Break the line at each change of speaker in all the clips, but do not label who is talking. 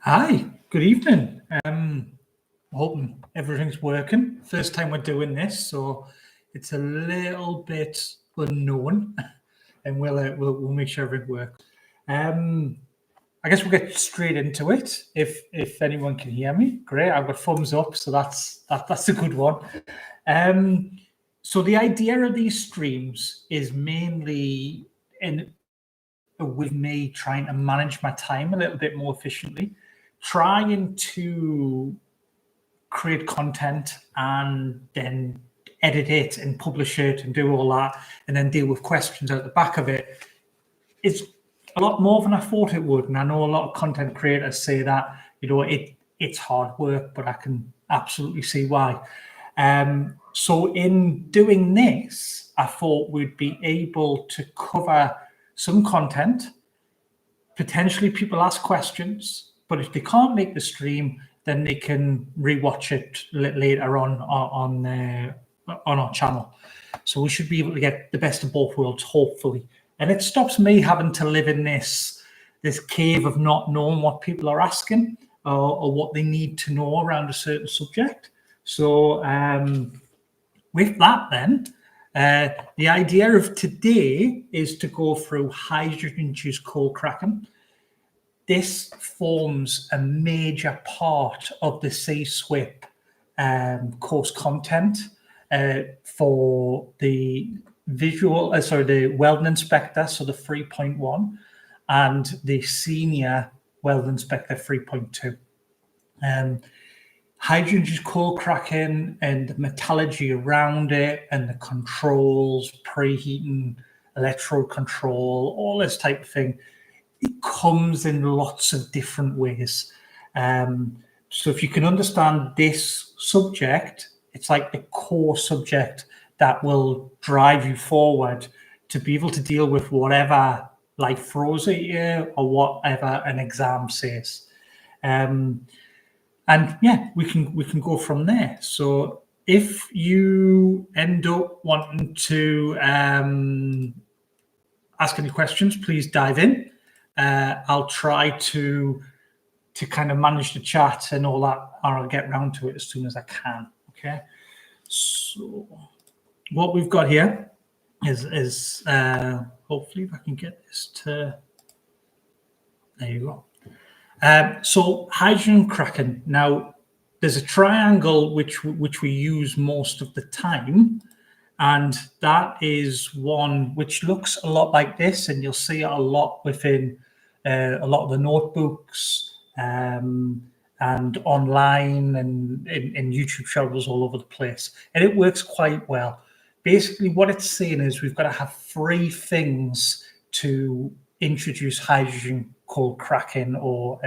Hi, good evening. Hoping everything's working. First time we're doing this, so it's a little bit unknown, and we'll make sure everything works. I guess we'll get straight into it. If anyone can hear me, great. I've got thumbs up, so that's a good one. So the idea of these streams is mainly with me trying to manage my time a little bit more efficiently, trying to create content and then edit it and publish it and do all that, and then deal with questions at the back of it. It's a lot more than I thought it would. And I know a lot of content creators say that, it's hard work, but I can absolutely see why. So in doing this, I thought we'd be able to cover some content. Potentially people ask questions, but if they can't make the stream, then they can rewatch it later on our channel. So we should be able to get the best of both worlds, hopefully. And it stops me having to live in this cave of not knowing what people are asking or what they need to know around a certain subject. So with that then, the idea of today is to go through hydrogen induced cold cracking. This forms a major part of the CSWIP course content for the the welding inspector, so the 3.1, and the senior welding inspector 3.2. Hydrogen induced cold cracking and the metallurgy around it and the controls, preheating, electrode control, all this type of thing. It comes in lots of different ways. So if you can understand this subject, it's like the core subject that will drive you forward to be able to deal with whatever life throws at you or whatever an exam says. And yeah, we can go from there. So if you end up wanting to ask any questions, please dive in. I'll try to kind of manage the chat and all that, or I'll get round to it as soon as I can. Okay. So what we've got here is hopefully if I can get this to, there you go. So hydrogen cracking. Now there's a triangle which we use most of the time, and that is one which looks a lot like this, and you'll see it a lot within a lot of the notebooks and online and in YouTube channels all over the place. And it works quite well. Basically, what it's saying is we've got to have three things to introduce hydrogen cold cracking or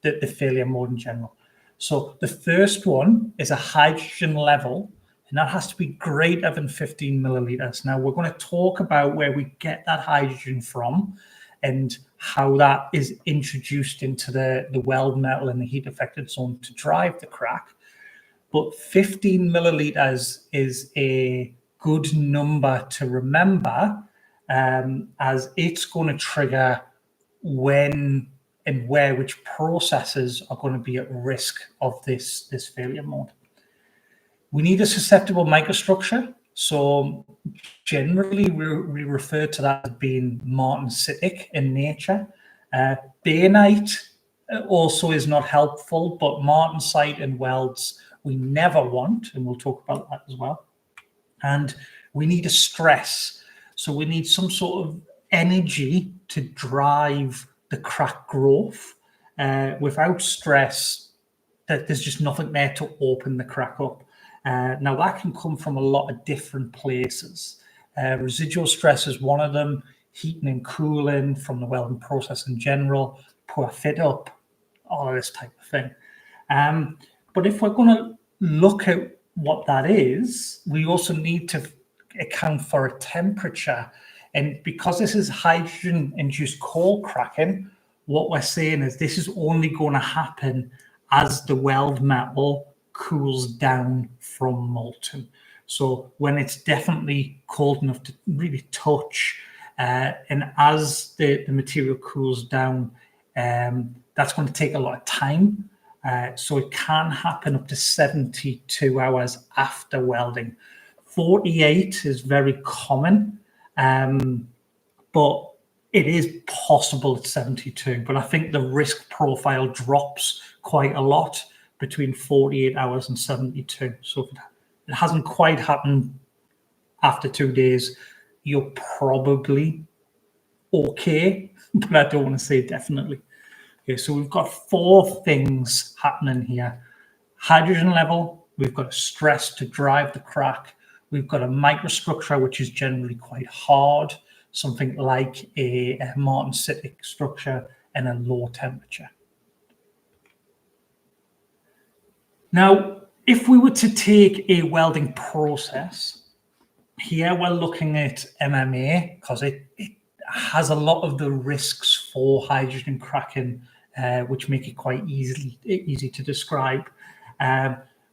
the failure mode in general. So the first one is a hydrogen level, and that has to be greater than 15 milliliters. Now, we're going to talk about where we get that hydrogen from and how that is introduced into the weld metal and the heat affected zone to drive the crack. But 15 milliliters is a good number to remember, as it's going to trigger when and where which processes are going to be at risk of this failure mode. We need a susceptible microstructure. So generally we refer to that as being martensitic in nature. Bainite also is not helpful, but martensite in welds we never want, and we'll talk about that as well. And we need a stress. So we need some sort of energy to drive the crack growth. Without stress, there's just nothing there to open the crack up. Now that can come from a lot of different places. Residual stress is one of them, heating and cooling from the welding process in general, poor fit up, all of this type of thing. But if we're going to look at what that is, we also need to account for a temperature. And because this is hydrogen induced cold cracking, what we're saying is this is only going to happen as the weld metal cools down from molten. So when it's definitely cold enough to really touch, and as the material cools down, that's going to take a lot of time. So it can happen up to 72 hours after welding. 48 is very common, but it is possible at 72. But I think the risk profile drops quite a lot between 48 hours and 72. So if it hasn't quite happened after 2 days, you're probably okay, but I don't want to say definitely. Okay, so we've got 4 things happening here. Hydrogen level, we've got a stress to drive the crack. We've got a microstructure, which is generally quite hard, something like a martensitic structure, and a low temperature. Now, if we were to take a welding process, here we're looking at MMA because it has a lot of the risks for hydrogen cracking, which make it quite easy to describe.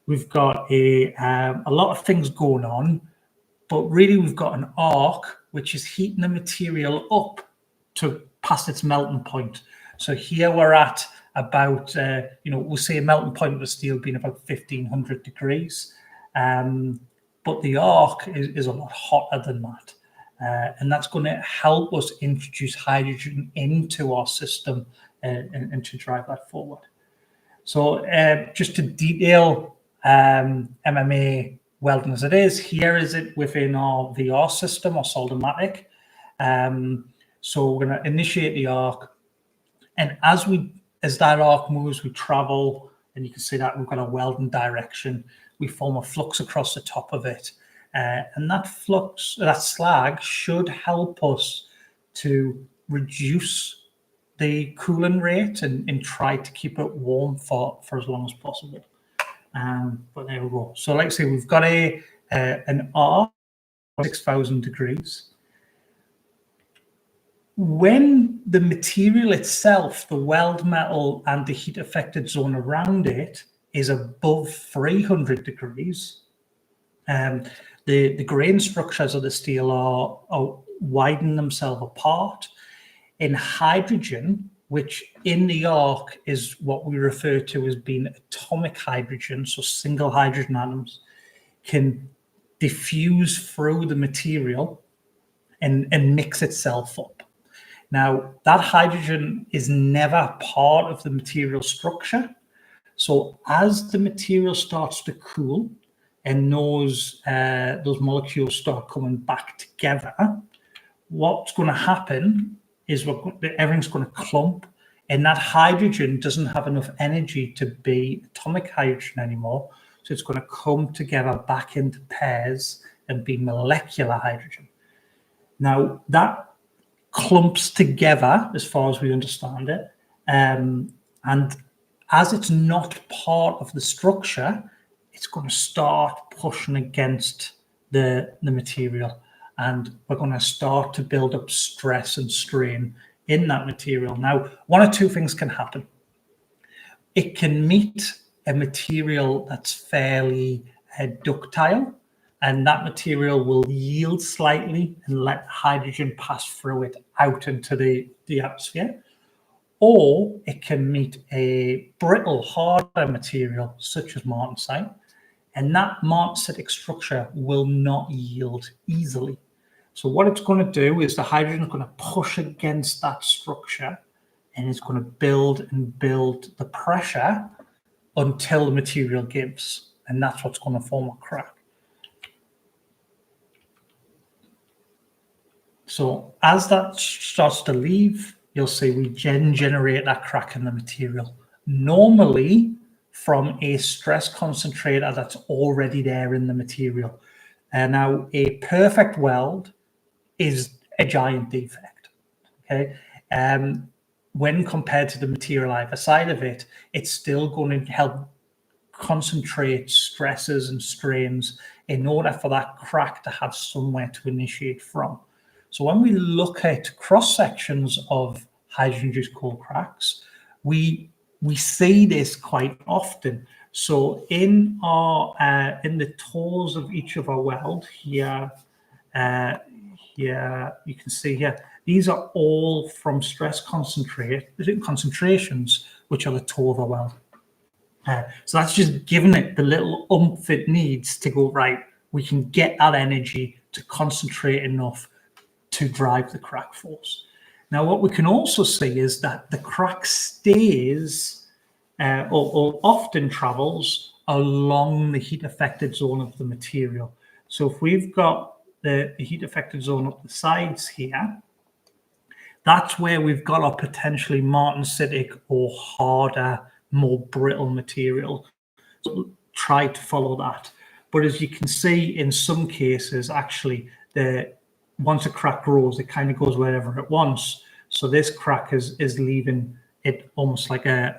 We've got a lot of things going on, but really we've got an arc which is heating the material up to past its melting point. So here we're at about, we'll say a melting point of the steel being about 1500 degrees. But the arc is a lot hotter than that. And that's going to help us introduce hydrogen into our system and to drive that forward. So just to detail MMA welding as it is, here is it within our VR system or Soldermatic. So we're going to initiate the arc. And as that arc moves, we travel, and you can see that we've got a welding direction. We form a flux across the top of it. And that slag should help us to reduce the cooling rate and try to keep it warm for as long as possible. But there we go. So like I say, we've got an arc of 6,000 degrees. When the material itself, the weld metal and the heat affected zone around it is above 300 degrees, the grain structures of the steel are widen themselves apart. In hydrogen, which in the arc is what we refer to as being atomic hydrogen, so single hydrogen atoms, can diffuse through the material and mix itself up. Now, that hydrogen is never part of the material structure. So as the material starts to cool and those molecules start coming back together, what's going to happen is everything's going to clump, and that hydrogen doesn't have enough energy to be atomic hydrogen anymore. So it's going to come together back into pairs and be molecular hydrogen. Now, that clumps together as far as we understand it. And as it's not part of the structure, it's going to start pushing against the material. And we're going to start to build up stress and strain in that material. Now, one or two things can happen. It can meet a material that's fairly ductile, and that material will yield slightly and let hydrogen pass through it out into the atmosphere. Or it can meet a brittle, harder material, such as martensite, and that martensitic structure will not yield easily. So what it's going to do is the hydrogen is going to push against that structure, and it's going to build and build the pressure until the material gives, and that's what's going to form a crack. So as that starts to leave, you'll see we generate that crack in the material, normally from a stress concentrator that's already there in the material. And now a perfect weld is a giant defect, okay? When compared to the material either side of it, it's still going to help concentrate stresses and strains in order for that crack to have somewhere to initiate from. So when we look at cross sections of hydrogen-induced cold cracks, we see this quite often. So in the toes of each of our weld here, you can see here, these are all from stress concentrations which are the toe of the weld. So that's just giving it the little oomph it needs to go, right, we can get that energy to concentrate enough to drive the crack force. Now, what we can also see is that the crack stays or often travels along the heat affected zone of the material. So if we've got the heat affected zone up the sides here, that's where we've got our potentially martensitic or harder, more brittle material. So try to follow that. But as you can see, in some cases, actually, once a crack grows, it kind of goes wherever it wants. So this crack is leaving it almost like a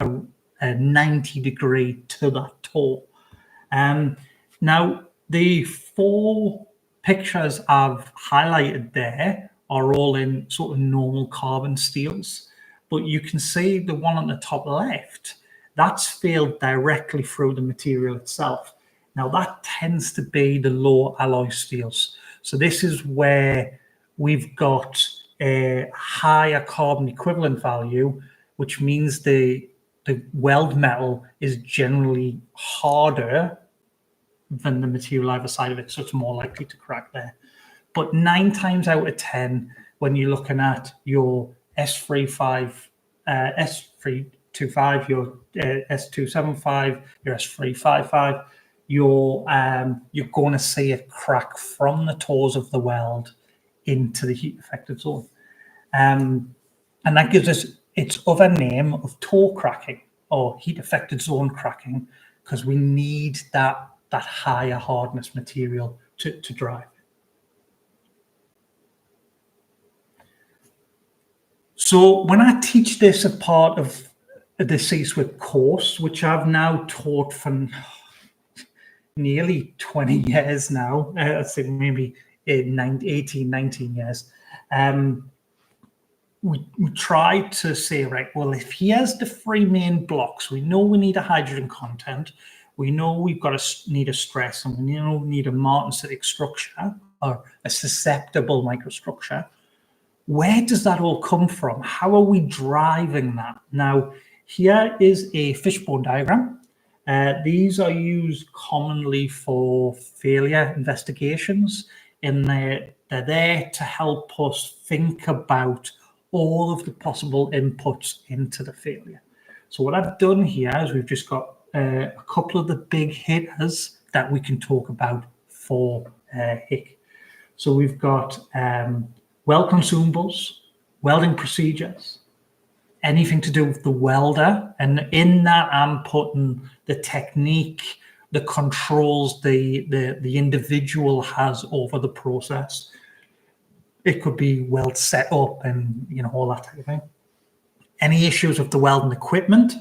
90-degree to that toe. Now, the 4 pictures I've highlighted there are all in sort of normal carbon steels. But you can see the one on the top left, that's failed directly through the material itself. Now, that tends to be the low alloy steels. So this is where we've got a higher carbon equivalent value, which means the weld metal is generally harder than the material either side of it, so it's more likely to crack there. But 9 times out of 10, when you're looking at your S35, S325, your S275, your S355, you're going to see a crack from the toes of the weld into the heat affected zone. And that gives us its other name of toe cracking or heat affected zone cracking, because we need that higher hardness material to drive. So when I teach this as part of the CSWIP course, which I've now taught for nearly 20 years now, I'd say maybe 18, 19 years, we try to say, right, well, if here's the 3 main blocks, we know we need a hydrogen content, we know we've got to need a stress, and we know we need a martensitic structure or a susceptible microstructure. Where does that all come from? How are we driving that? Now, here is a fishbone diagram. These are used commonly for failure investigations, and they're there to help us think about all of the possible inputs into the failure. So what I've done here is we've just got a couple of the big hitters that we can talk about for HICC. So we've got weld consumables, welding procedures, anything to do with the welder, and in that I'm putting the technique, the controls the individual has over the process. It could be weld setup and all that type of thing. Any issues with the welding equipment,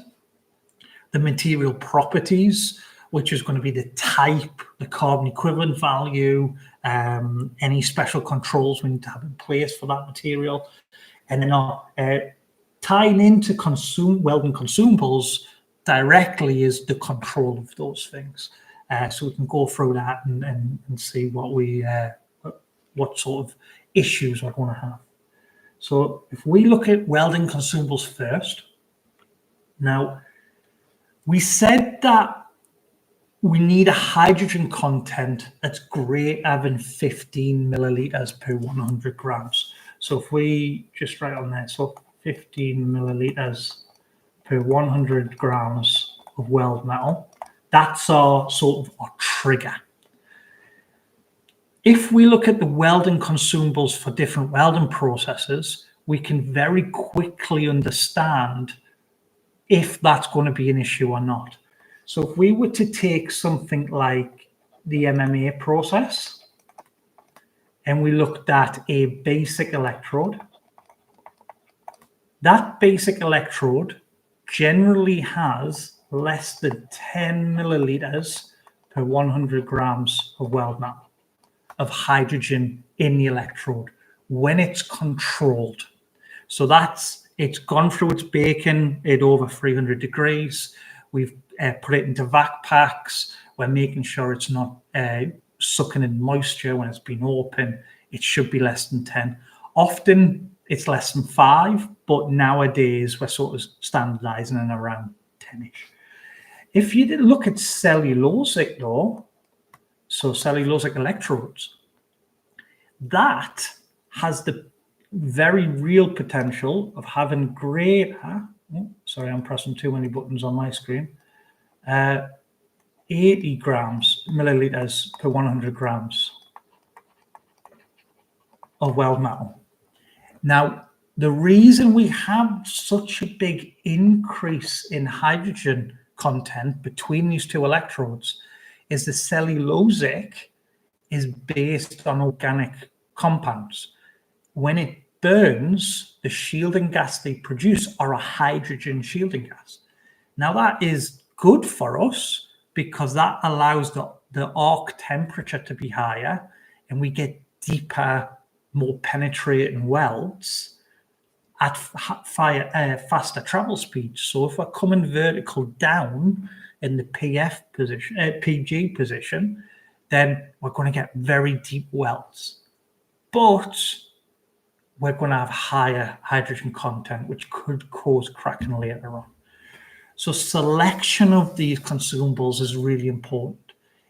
the material properties, which is going to be the type, the carbon equivalent value, any special controls we need to have in place for that material, and then tying into welding consumables directly is the control of those things. So we can go through that and see what sort of issues we're going to have. So if we look at welding consumables first, now we said that we need a hydrogen content that's greater than 15 milliliters per 100 grams. So if we just write on there, so 15 milliliters per 100 grams of weld metal, that's our sort of our trigger. If we look at the welding consumables for different welding processes, we can very quickly understand if that's going to be an issue or not. So if we were to take something like the MMA process and we looked at a basic electrode, that basic electrode generally has less than 10 milliliters per 100 grams of weld metal, of hydrogen in the electrode when it's controlled. So it's gone through its baking at over 300 degrees. We've put it into vac packs. We're making sure it's not sucking in moisture when it's been open. It should be less than 10. Often it's less than 5, but nowadays we're sort of standardizing in around 10-ish. If you did look at cellulosic though, so cellulosic electrodes, that has the very real potential of having greater, sorry, I'm pressing too many buttons on my screen, 80 milliliters per 100 grams of weld metal. Now, the reason we have such a big increase in hydrogen content between these two electrodes is the cellulosic is based on organic compounds. When it burns, the shielding gas they produce are a hydrogen shielding gas. Now that is good for us because that allows the arc temperature to be higher and we get deeper, more penetrating welds at faster travel speeds. So if we're coming vertical down in the PG position, then we're going to get very deep welds. But we're going to have higher hydrogen content, which could cause cracking later on. So selection of these consumables is really important.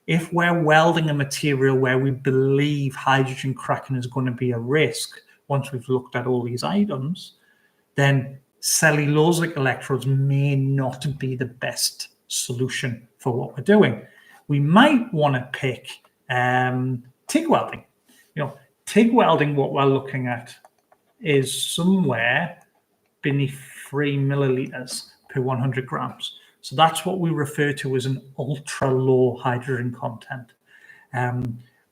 If we're welding a material where we believe hydrogen cracking is going to be a risk, once we've looked at all these items, then cellulosic electrodes may not be the best solution for what we're doing. We might want to pick TIG welding. TIG welding, what we're looking at is somewhere beneath 3 milliliters per 100 grams. So that's what we refer to as an ultra low hydrogen content.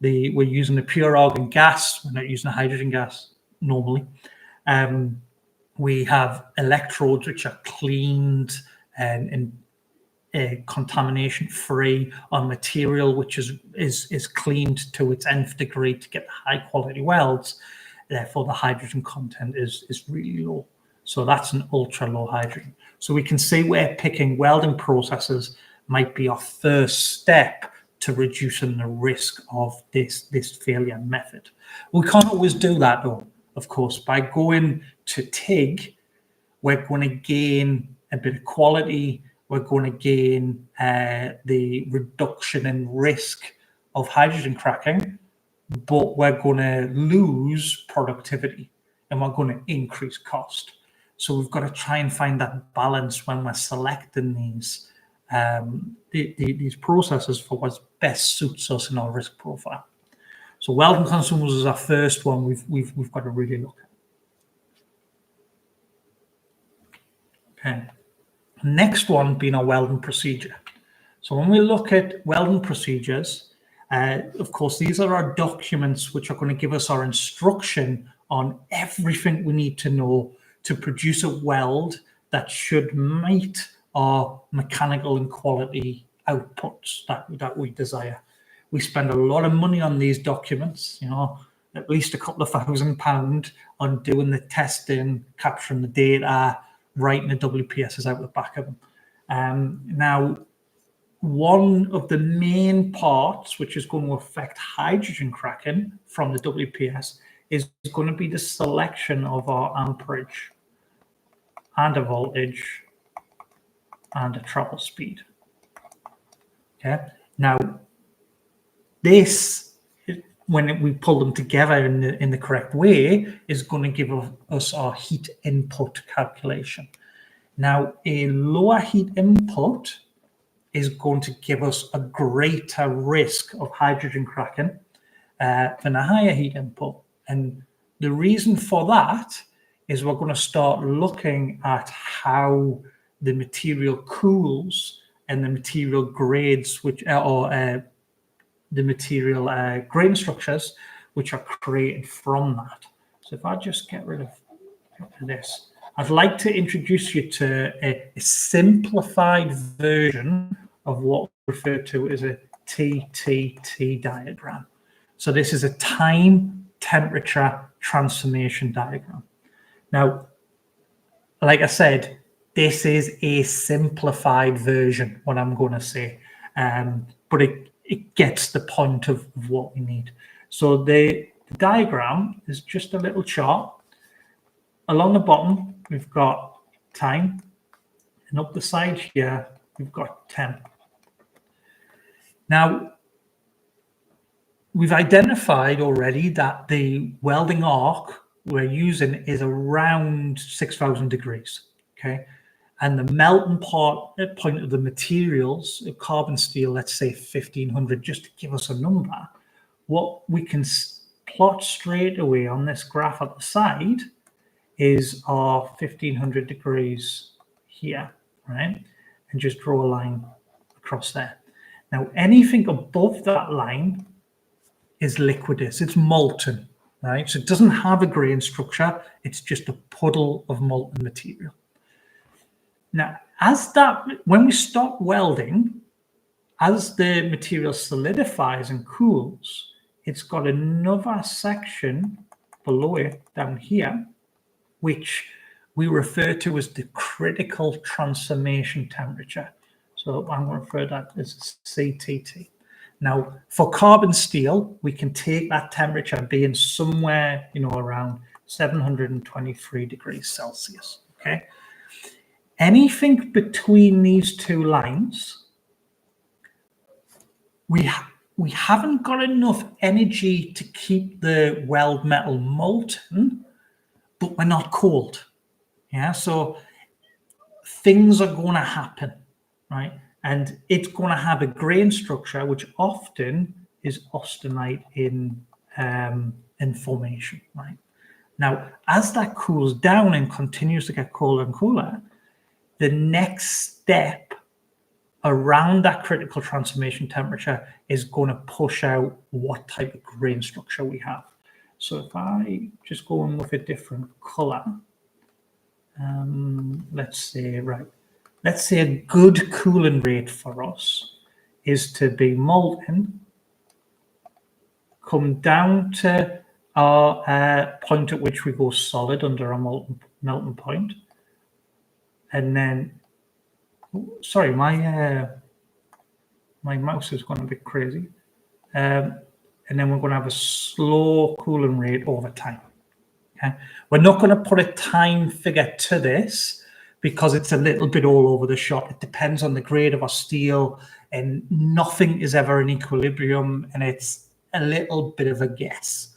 We're using a pure argon gas. We're not using a hydrogen gas normally. We have electrodes which are cleaned and contamination free on material which is cleaned to its nth degree to get high quality welds. Therefore, the hydrogen content is really low. So that's an ultra low hydrogen. So we can see where picking welding processes might be our first step to reducing the risk of this failure method. We can't always do that though, of course. By going to TIG, we're going to gain a bit of quality. We're going to gain the reduction in risk of hydrogen cracking, but we're going to lose productivity and we're going to increase cost. So we've got to try and find that balance when we're selecting these processes for what best suits us in our risk profile. So welding consumables is our first one we've got to really look at. Okay. Next one being our welding procedure. So when we look at welding procedures, of course, these are our documents which are going to give us our instruction on everything we need to know to produce a weld that should meet our mechanical and quality outputs that we desire. We spend a lot of money on these documents, at least a couple of £1,000 on doing the testing, capturing the data, writing the WPSs out the back of them. Now, one of the main parts which is going to affect hydrogen cracking from the WPS is going to be the selection of our amperage and a voltage and a travel speed. Okay. Now, this, when we pull them together in the correct way, is going to give us our heat input calculation. Now, a lower heat input is going to give us a greater risk of hydrogen cracking than a higher heat input. And the reason for that is we're going to start looking at how the material cools and the material grades, which are the material grain structures, which are created from that. So if I just get rid of this, I'd like to introduce you to a simplified version of what we refer to as a TTT diagram. So this is a time temperature transformation diagram. Now, like I said, this is a simplified version, what I'm going to say, but it gets the point of what we need. So the diagram is just a little chart. along the bottom, we've got time, and up the side here, we've got temp. Now, we've identified already that the welding arc we're using is around 6,000 degrees, okay? And the melting point of the materials, carbon steel, let's say 1,500, just to give us a number. What we can plot straight away on this graph at the side is our 1,500 degrees here, right? And just draw a line across there. Now, anything above that line is liquidus, it's molten, right? So it doesn't have a grain structure, it's just a puddle of molten material. Now, when we stop welding, as the material solidifies and cools, it's got another section below it down here, which we refer to as the critical transformation temperature. So I'm going to refer to that as CTT. Now, for carbon steel, we can take that temperature being somewhere, around 723 degrees Celsius, okay? Anything between these two lines, we haven't got enough energy to keep the weld metal molten, but we're not cold. Yeah, so things are going to happen, right? And it's going to have a grain structure, which often is austenite in formation, right? Now, as that cools down and continues to get colder and cooler, the next step around that critical transformation temperature is going to push out what type of grain structure we have. So if I just go in with a different color, let's say a good cooling rate for us is to be molten, come down to our point at which we go solid under our melting point, and then, sorry, my mouse is going a bit crazy, and then we're going to have a slow cooling rate over time. Okay, we're not going to put a time figure to this because it's a little bit all over the shop. It depends on the grade of our steel, and nothing is ever in equilibrium, and it's a little bit of a guess,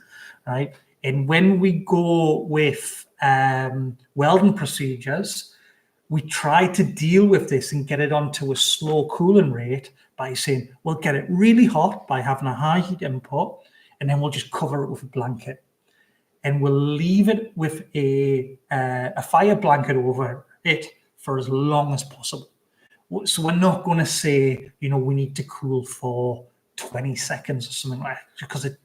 right? And when we go with welding procedures, we try to deal with this and get it onto a slow cooling rate by saying, we'll get it really hot by having a high heat input, and then we'll just cover it with a blanket. And we'll leave it with a fire blanket over it for as long as possible. So we're not going to say, we need to cool for 20 seconds or something like that, because it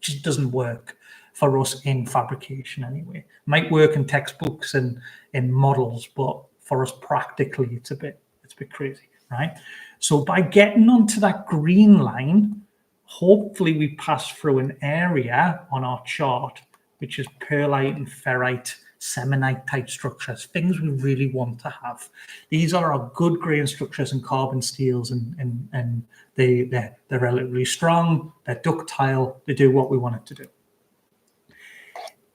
just doesn't work for us in fabrication anyway. It might work in textbooks and in models, but for us practically, it's a bit crazy, right? So by getting onto that green line, hopefully we pass through an area on our chart which is pearlite and ferrite, semonite type structures, things we really want to have. These are our good grain structures in carbon steels, and they're relatively strong, they're ductile, they do what we want it to do.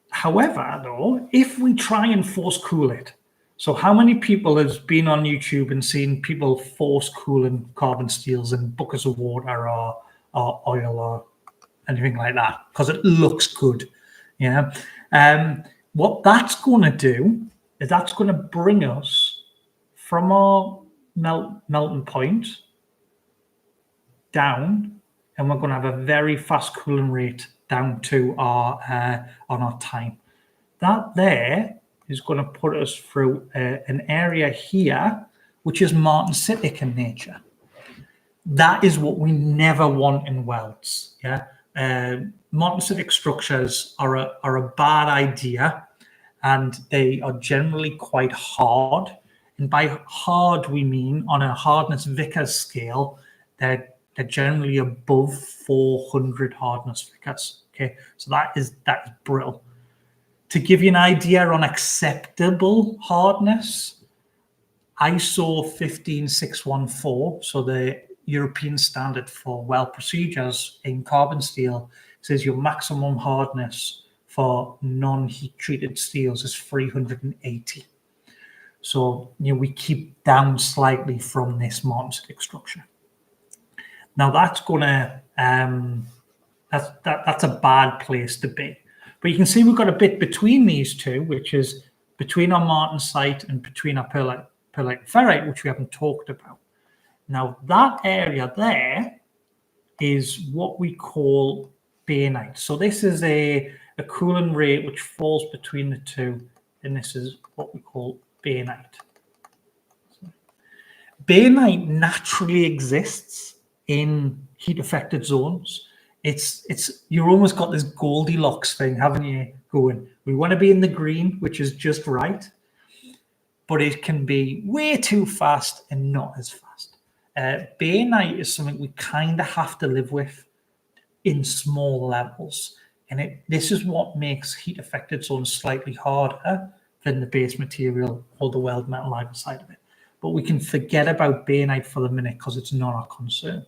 However, though, if we try and force cool it, so how many people has been on YouTube and seen people force cooling carbon steels in buckets of water or oil or anything like that? Because it looks good. Yeah. What that's going to do is that's going to bring us from our melting point down, and we're going to have a very fast cooling rate down to our on our time. That there is going to put us through an area here, which is martensitic in nature. That is what we never want in welds. Yeah. Martensitic structures are a bad idea, and they are generally quite hard. And by hard, we mean on a hardness Vickers scale, they're generally above 400 hardness Vickers. Okay, so that is brittle. To give you an idea on acceptable hardness, ISO 15614, so the European standard for weld procedures in carbon steel, says your maximum hardness for non-heat treated steels is 380. So, we keep down slightly from this martensitic structure. Now that's gonna, that's a bad place to be. But you can see we've got a bit between these two, which is between our martensite and between our perlite and ferrite, which we haven't talked about. Now that area there is what we call bainite. So this is a cooling rate which falls between the two, and this is what we call bainite. Bainite naturally exists in heat affected zones. You've almost got this Goldilocks thing, haven't you, going, we want to be in the green, which is just right, but it can be way too fast and not as fast. Bainite is something we kind of have to live with in small levels, and this is what makes heat affected zones slightly harder than the base material or the weld metal either side of it. But we can forget about bainite for the minute because it's not our concern.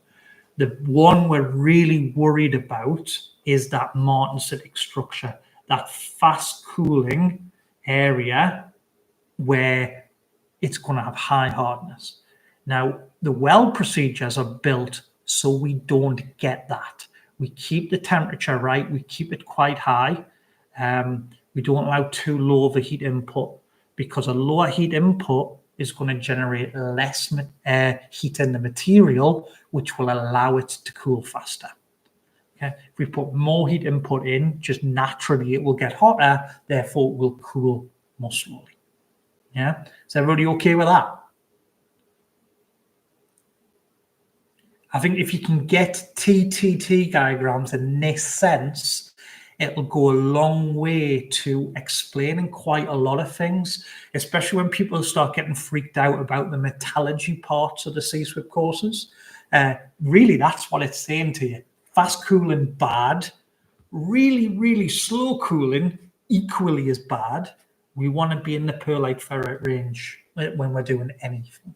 The one we're really worried about is that martensitic structure, that fast cooling area where it's going to have high hardness. Now, the weld procedures are built so we don't get that. We keep the temperature right, we keep it quite high. We don't allow too low of a heat input, because a lower heat input is going to generate less heat in the material, which will allow it to cool faster. Okay? If we put more heat input in, just naturally it will get hotter, therefore it will cool more slowly. Yeah, is everybody okay with that? I think if you can get TTT diagrams in this sense, it'll go a long way to explaining quite a lot of things, especially when people start getting freaked out about the metallurgy parts of the CSWIP courses. Really, that's what it's saying to you. Fast cooling, bad. Really, really slow cooling, equally as bad. We want to be in the perlite ferrite range when we're doing anything.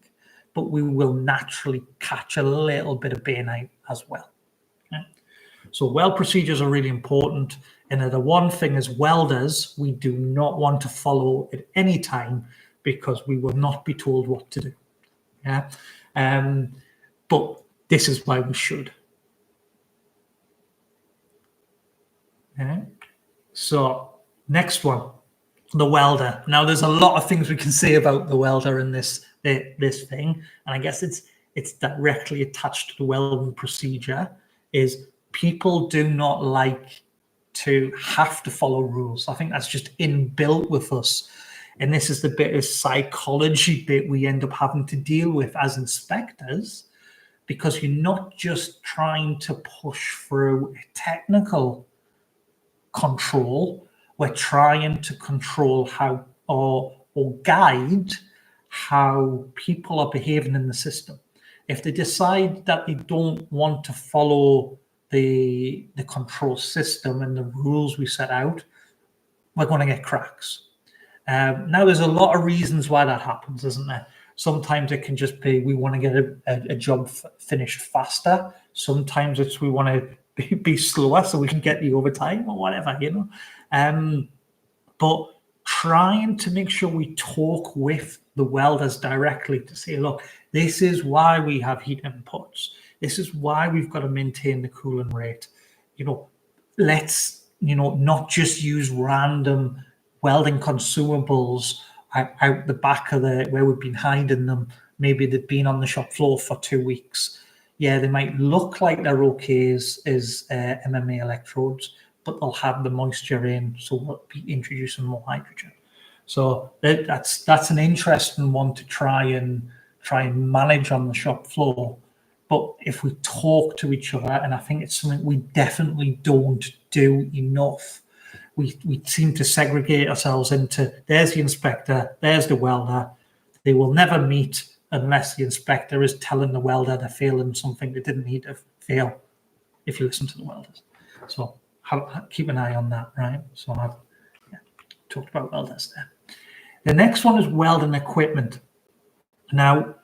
But we will naturally catch a little bit of bainite as well. Okay? So weld procedures are really important. And the one thing as welders, we do not want to follow at any time, because we will not be told what to do. Yeah. But this is why we should. Okay. So next one, the welder. Now there's a lot of things we can say about the welder in this thing. And I guess it's directly attached to the welding procedure, is people do not like to have to follow rules. I think that's just inbuilt with us. And this is the bit of psychology bit we end up having to deal with as inspectors, because you're not just trying to push through a technical control, we're trying to control how or guide how people are behaving in the system. If they decide that they don't want to follow the control system and the rules we set out, we're going to get cracks. Now, there's a lot of reasons why that happens, isn't there? Sometimes it can just be we want to get a job finished faster. Sometimes it's we want to be slower so we can get the overtime or whatever, you know. But trying to make sure we talk with the welders directly to say, look, this is why we have heat inputs. This is why we've got to maintain the cooling rate. You know, let's, not just use random welding consumables out the back of where we've been hiding them. Maybe they've been on the shop floor for 2 weeks. Yeah, they might look like they're okay as MMA electrodes, but they'll have the moisture in, so we'll be introducing more hydrogen. So that's an interesting one to try and manage on the shop floor. But if we talk to each other, and I think it's something we definitely don't do enough, we seem to segregate ourselves into, there's the inspector, there's the welder. They will never meet unless the inspector is telling the welder they're failing something they didn't need to fail, if you listen to the welders. So keep an eye on that, right? So I've talked about welders there. The next one is welding equipment. Now,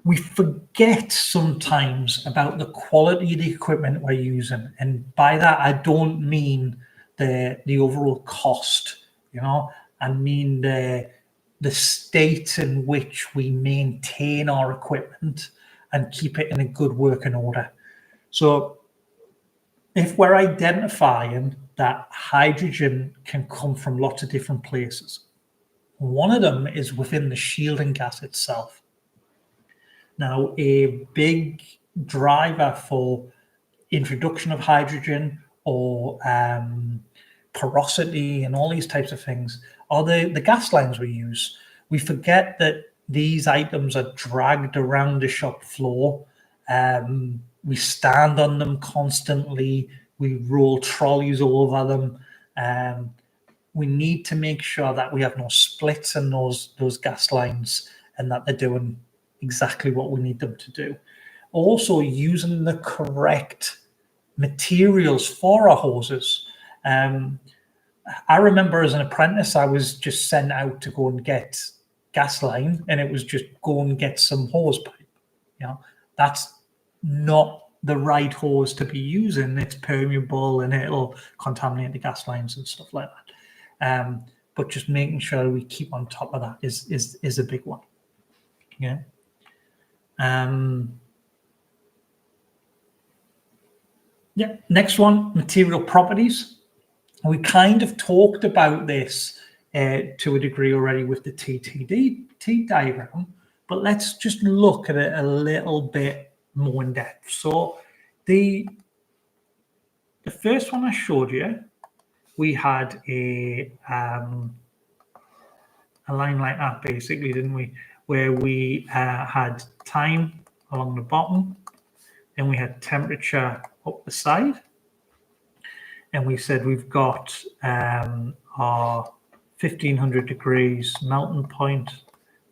we forget sometimes about the quality of the equipment we're using. And by that, I don't mean the overall cost, you know, I mean the state in which we maintain our equipment and keep it in a good working order. So if we're identifying that hydrogen can come from lots of different places, one of them is within the shielding gas itself. Now, a big driver for introduction of hydrogen or porosity and all these types of things are the gas lines we use. We forget that these items are dragged around the shop floor. We stand on them constantly. We roll trolleys over them. We need to make sure that we have no splits in those gas lines and that they're doing exactly what we need them to do. Also, using the correct materials for our hoses. I remember as an apprentice, I was just sent out to go and get gas line, and it was just go and get some hose pipe. You know, that's not the right hose to be using. It's permeable and it'll contaminate the gas lines and stuff like that. But just making sure we keep on top of that is a big one. Yeah. Yeah. Next one, material properties. We kind of talked about this to a degree already with the TTD diagram, but let's just look at it a little bit more in depth. So the first one I showed you, we had a line like that, basically, didn't we? Where we had time along the bottom, and we had temperature up the side. And we said we've got our 1500 degrees melting point,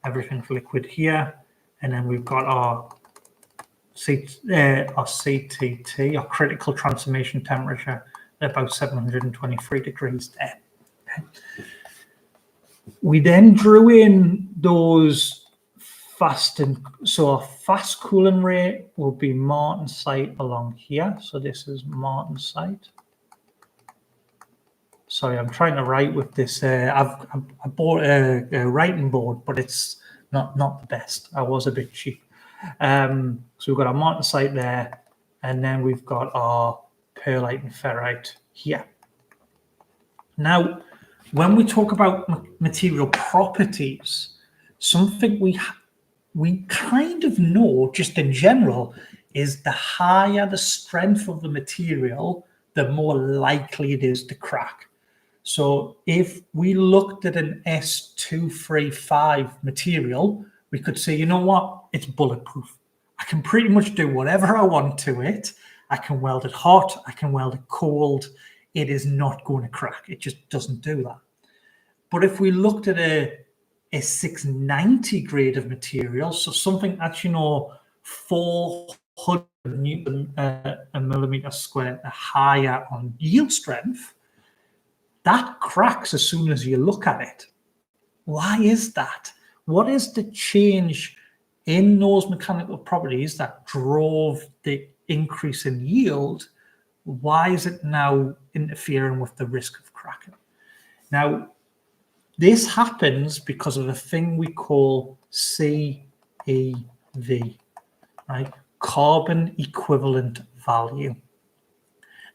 everything for liquid here. And then we've got our CTT, our critical transformation temperature, at about 723 degrees there. Okay. We then drew in those so our fast cooling rate will be martensite along here. So this is martensite. Sorry, I'm trying to write with this. I bought a writing board, but it's not the best. I was a bit cheap. So we've got our martensite there, and then we've got our perlite and ferrite here. Now, when we talk about material properties, something we kind of know just in general is the higher the strength of the material, the more likely it is to crack. So if we looked at an S235 material, we could say, you know what, it's bulletproof. I can pretty much do whatever I want to it. I can weld it hot, I can weld it cold. It is not going to crack. It just doesn't do that. But if we looked at a 690 grade of material, so something that's, 400 Newton a millimeter square higher on yield strength, that cracks as soon as you look at it. Why is that? What is the change in those mechanical properties that drove the increase in yield? Why is it now interfering with the risk of cracking? Now, this happens because of a thing we call CEV, right? Carbon equivalent value.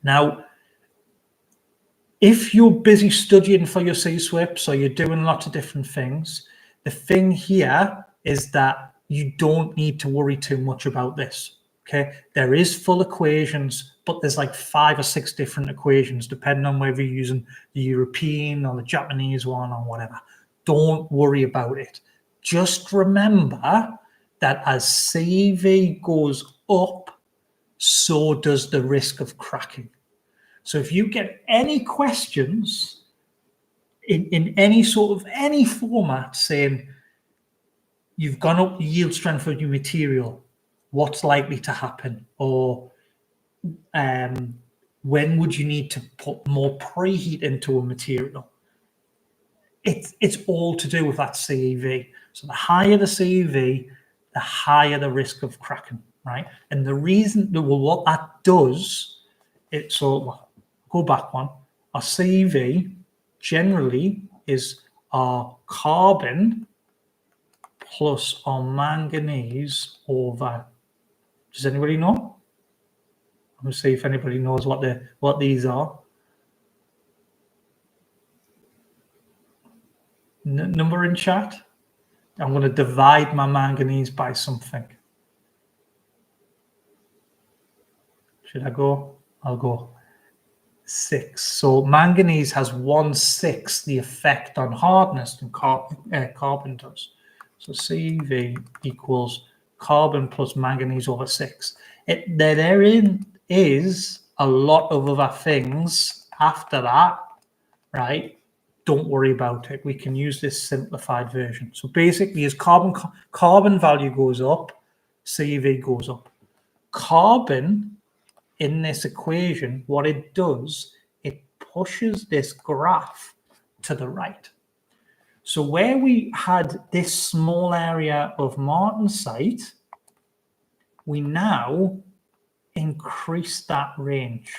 Now, if you're busy studying for your CSWIP, so you're doing lots of different things, the thing here is that you don't need to worry too much about this. Okay, there is full equations, but there's like 5 or 6 different equations, depending on whether you're using the European or the Japanese one or whatever. Don't worry about it. Just remember that as CEV goes up, so does the risk of cracking. So if you get any questions in any format saying you've gone up the yield strength of your material, what's likely to happen, or when would you need to put more preheat into a material? It's all to do with that CEV. So the higher the CEV, the higher the risk of cracking, right? And the reason, well, what that does, go back one. our CEV generally is our carbon plus our manganese over, does anybody know? I'm going to see if anybody knows what these are. Number in chat. I'm going to divide my manganese by something. Should I go? I'll go 6. So manganese has 1/6 the effect on hardness than carbon does. So CV equals carbon plus manganese over 6. There is a lot of other things after that, right? Don't worry about it. We can use this simplified version. So basically, as carbon value goes up, CV goes up. Carbon in this equation, what it does, it pushes this graph to the right. So where we had this small area of martensite, we now increase that range.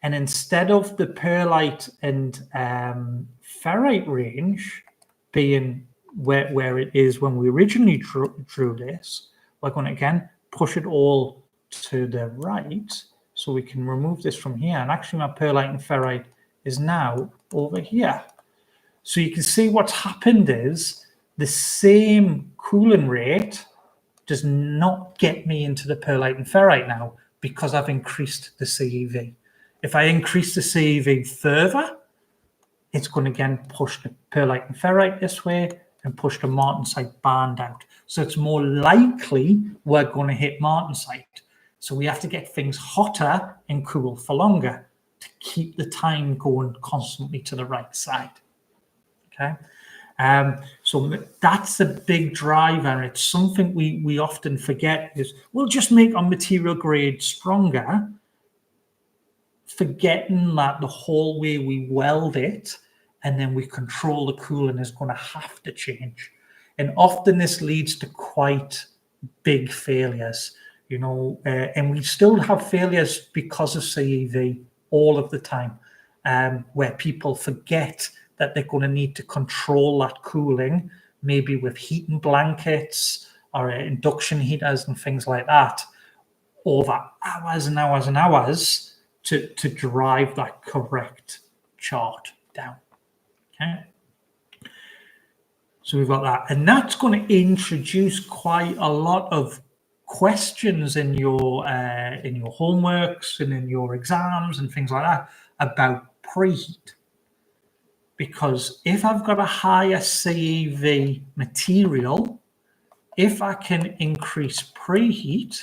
And instead of the perlite and ferrite range being where it is when we originally drew this, we're going to again push it all to the right, so we can remove this from here. And actually my perlite and ferrite is now over here. So you can see what's happened is the same cooling rate does not get me into the perlite and ferrite now because I've increased the CEV. If I increase the CEV further, it's going to again push the perlite and ferrite this way and push the martensite band out. So it's more likely we're going to hit martensite. So we have to get things hotter and cool for longer to keep the time going constantly to the right side. Okay. So that's a big driver, and it's something we often forget is we'll just make our material grade stronger, forgetting that the whole way we weld it and then we control the cooling is going to have to change. And often this leads to quite big failures, you know, and we still have failures because of CEV all of the time, where people forget that they're going to need to control that cooling, maybe with heating blankets or induction heaters and things like that, over hours and hours and hours to drive that correct chart down. Okay. So we've got that. And that's going to introduce quite a lot of questions in your homeworks and in your exams and things like that about preheat. Because if I've got a higher CEV material, if I can increase preheat,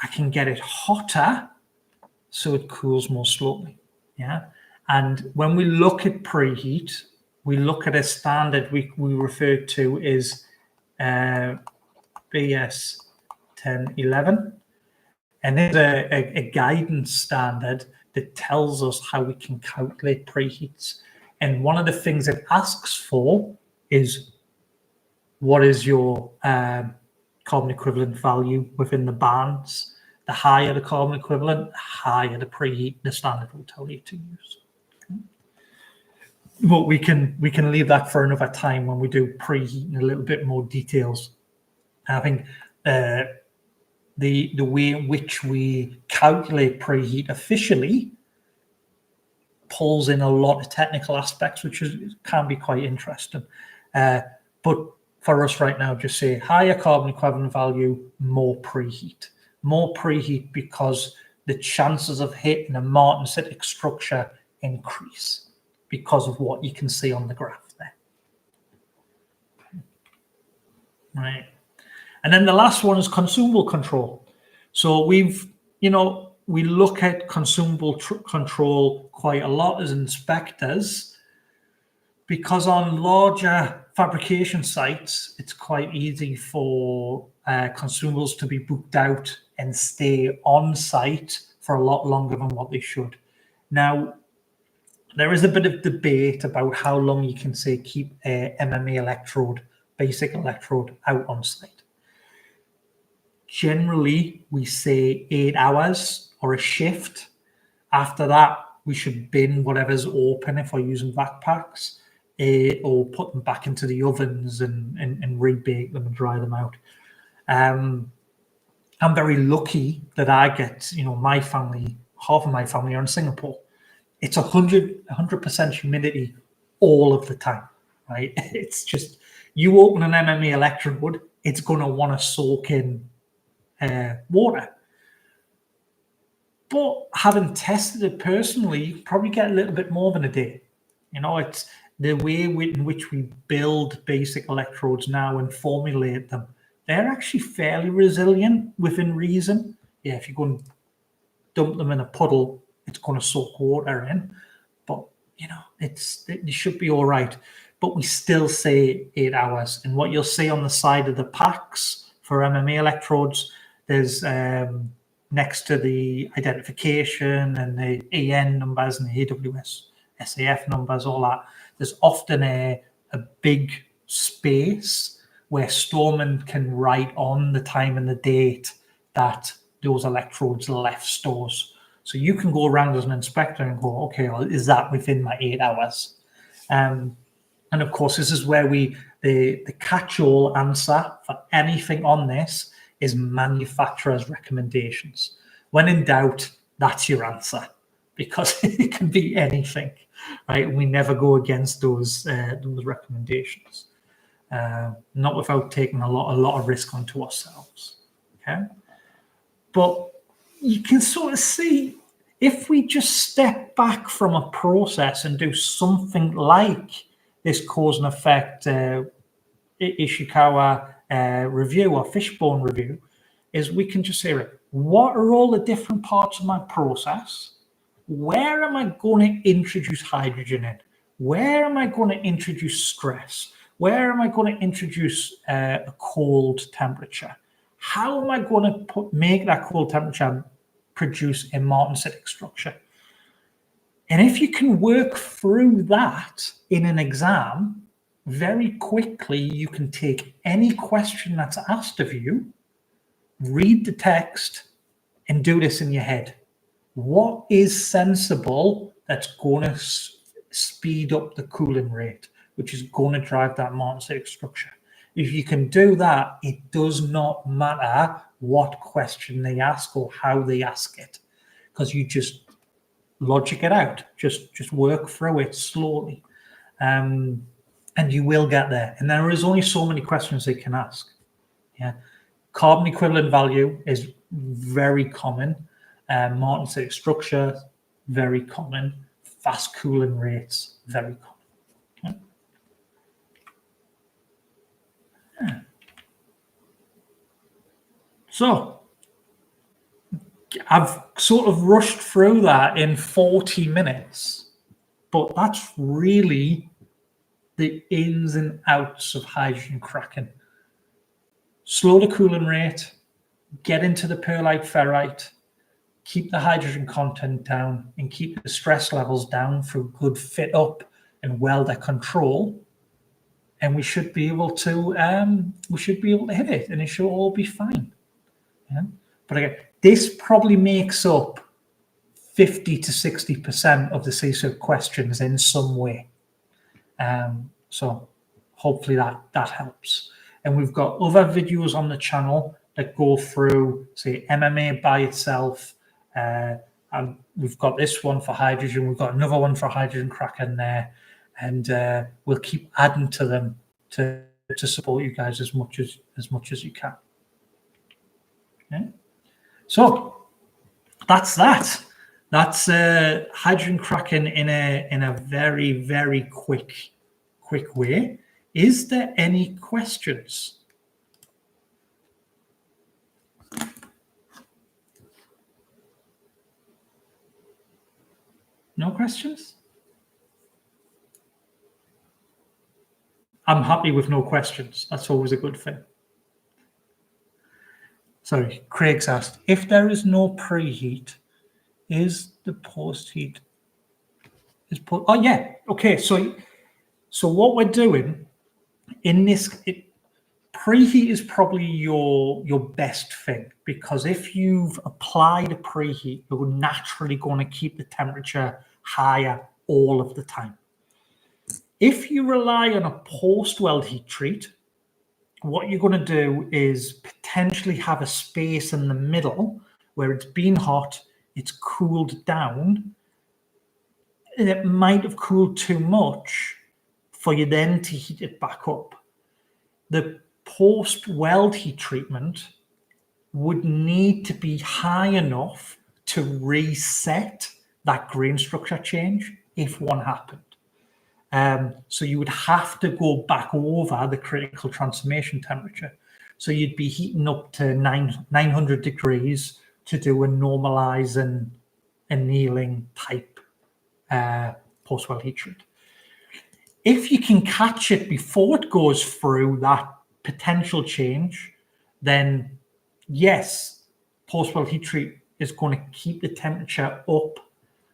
I can get it hotter so it cools more slowly. Yeah. And when we look at preheat, we look at a standard we refer to as BS 1011. And it's a guidance standard that tells us how we can calculate preheats. And one of the things it asks for is what is your carbon equivalent value within the bands. The higher the carbon equivalent, the higher the preheat the standard will tell you to use. Okay. But we can leave that for another time when we do preheat in a little bit more details. I think the way in which we calculate preheat officially pulls in a lot of technical aspects, which can be quite interesting. But for us right now, just say higher carbon equivalent value, more preheat. More preheat because the chances of hitting a martensitic structure increase because of what you can see on the graph there. Right. And then the last one is consumable control. So we look at consumable control quite a lot as inspectors, because on larger fabrication sites, it's quite easy for consumables to be booked out and stay on site for a lot longer than what they should. Now, there is a bit of debate about how long you can say keep a MMA electrode, basic electrode, out on site. Generally, we say 8 hours or a shift. After that, we should bin whatever's open if we're using vac packs, or put them back into the ovens and rebake them and dry them out. I'm very lucky that I get, my family, half of my family are in Singapore. It's 100% humidity all of the time, right? It's just, you open an MMA electrode, it's going to want to soak in water. But having tested it personally, you probably get a little bit more than a day. It's the way in which we build basic electrodes now and formulate them. They're actually fairly resilient within reason. Yeah, if you go and dump them in a puddle, it's going to soak water in. But, it should be all right. But we still say 8 hours. And what you'll see on the side of the packs for MMA electrodes, there's next to the identification and the EN numbers and the AWS, SAF numbers, all that, there's often a big space where storemen can write on the time and the date that those electrodes left stores. So you can go around as an inspector and go, okay, well, is that within my 8 hours? And of course, this is where the catch-all answer for anything on this is manufacturer's recommendations. When in doubt, that's your answer, because it can be anything, right? We never go against those recommendations, not without taking a lot of risk onto ourselves. Okay, but you can sort of see, if we just step back from a process and do something like this cause and effect Ishikawa review or fishbone review, is we can just say, right, what are all the different parts of my process? Where am I going to introduce hydrogen in? Where am I going to introduce stress? Where am I going to introduce a cold temperature? How am I going to make that cold temperature produce a martensitic structure? And if you can work through that in an exam, very quickly you can take any question that's asked of you, read the text, and do this in your head. What is sensible that's going to speed up the cooling rate, which is going to drive that martensitic structure? If you can do that, it does not matter what question they ask or how they ask it, because you just logic it out, just work through it slowly, and you will get there. And there is only so many questions they can ask. Yeah, carbon equivalent value is very common. Martensitic structure, very common. Fast cooling rates, very common. Yeah. So I've sort of rushed through that in 40 minutes, but that's really the ins and outs of hydrogen cracking. Slow the cooling rate, get into the perlite ferrite, keep the hydrogen content down, and keep the stress levels down through good fit up and welder control, and we should be able to hit it, and it should all be fine. Yeah? But again, this probably makes up 50 to 60% of the CSWIP questions in some way. So hopefully that helps. And we've got other videos on the channel that go through, say, MMA by itself. And we've got this one for hydrogen. We've got another one for hydrogen cracking there. And we'll keep adding to them to support you guys as much as you can. Okay? So that's that. That's hydrogen cracking in a very, very quick way. Is there any questions? No questions? I'm happy with no questions. That's always a good thing. Sorry, Craig's asked, if there is no preheat, is the post-heat? Oh, yeah. Okay, so what we're doing in this, preheat is probably your best thing, because if you've applied a preheat, you're naturally going to keep the temperature higher all of the time. If you rely on a post-weld heat treat, what you're going to do is potentially have a space in the middle where it's been hot, it's cooled down, and it might have cooled too much for you then to heat it back up. The post-weld heat treatment would need to be high enough to reset that grain structure change if one happened. So you would have to go back over the critical transformation temperature. So you'd be heating up to 900 degrees to do a normalizing, annealing type post-weld heat treat. If you can catch it before it goes through that potential change, then yes, post-weld heat treat is going to keep the temperature up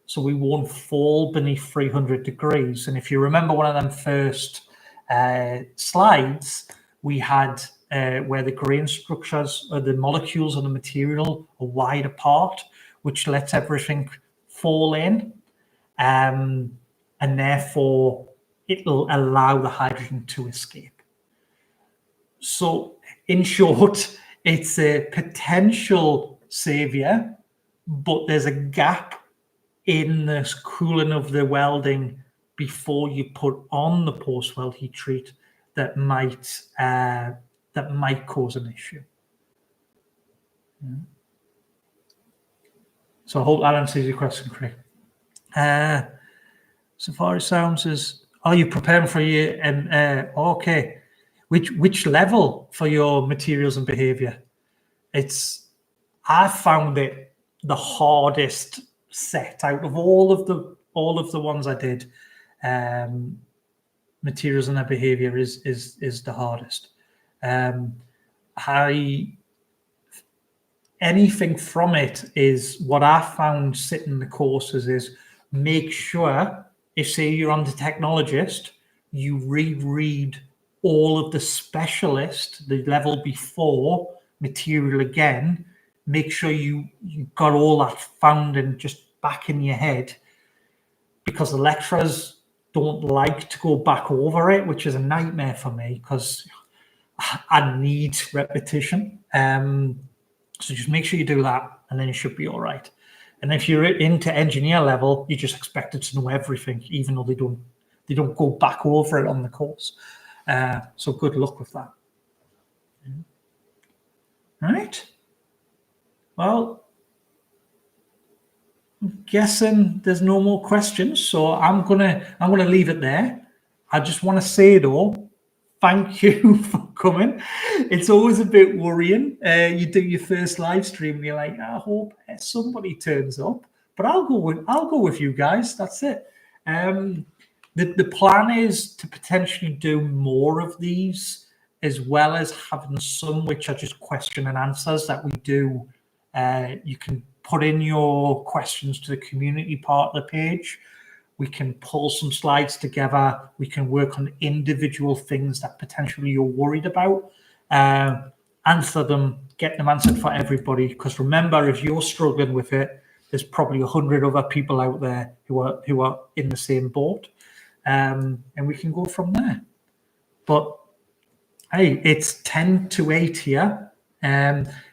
so we won't fall beneath 300 degrees. And if you remember one of them first slides, we had where the grain structures or the molecules of the material are wide apart, which lets everything fall in. And therefore, it'll allow the hydrogen to escape. So in short, it's a potential savior, but there's a gap in the cooling of the welding before you put on the post-weld heat treat that might cause an issue. Yeah. So I hope that answers your question, Craig. So far it sounds as, are you preparing for your okay? Which level for your materials and behavior? I found it the hardest set out of all of the ones I did. Materials and their behavior is the hardest. Anything from it is what I found sitting in the courses is make sure if say you're on the technologist, you reread all of the specialist, the level before material again. Make sure you got all that found and just back in your head, because the lecturers don't like to go back over it, which is a nightmare for me because I need repetition. So just make sure you do that, and then you should be all right. And if you're into engineer level, you're just expected to know everything, even though they don't go back over it on the course. So good luck with that. All right. Well, I'm guessing there's no more questions, so I'm gonna leave it there. I just want to say though, thank you for coming. It's always a bit worrying. You do your first live stream and you're like, I hope somebody turns up, but I'll go with you guys. That's it. The plan is to potentially do more of these, as well as having some which are just question and answers that we do. You can put in your questions to the community part of the page. We can pull some slides together. We can work on individual things that potentially you're worried about, answer them, get them answered for everybody. Because remember, if you're struggling with it, there's probably 100 other people out there who are in the same boat, and we can go from there. But hey, it's 10 to 8 here.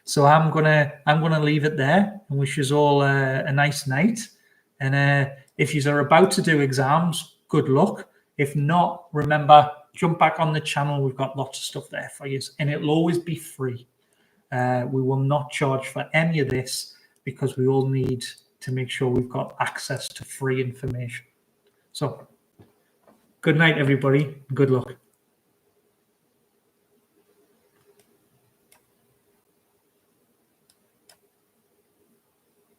So I'm gonna leave it there and wish you all a nice night. And if you are about to do exams, good luck. If not, remember, jump back on the channel. We've got lots of stuff there for you, and it'll always be free. We will not charge for any of this because we all need to make sure we've got access to free information. So good night, everybody. Good luck.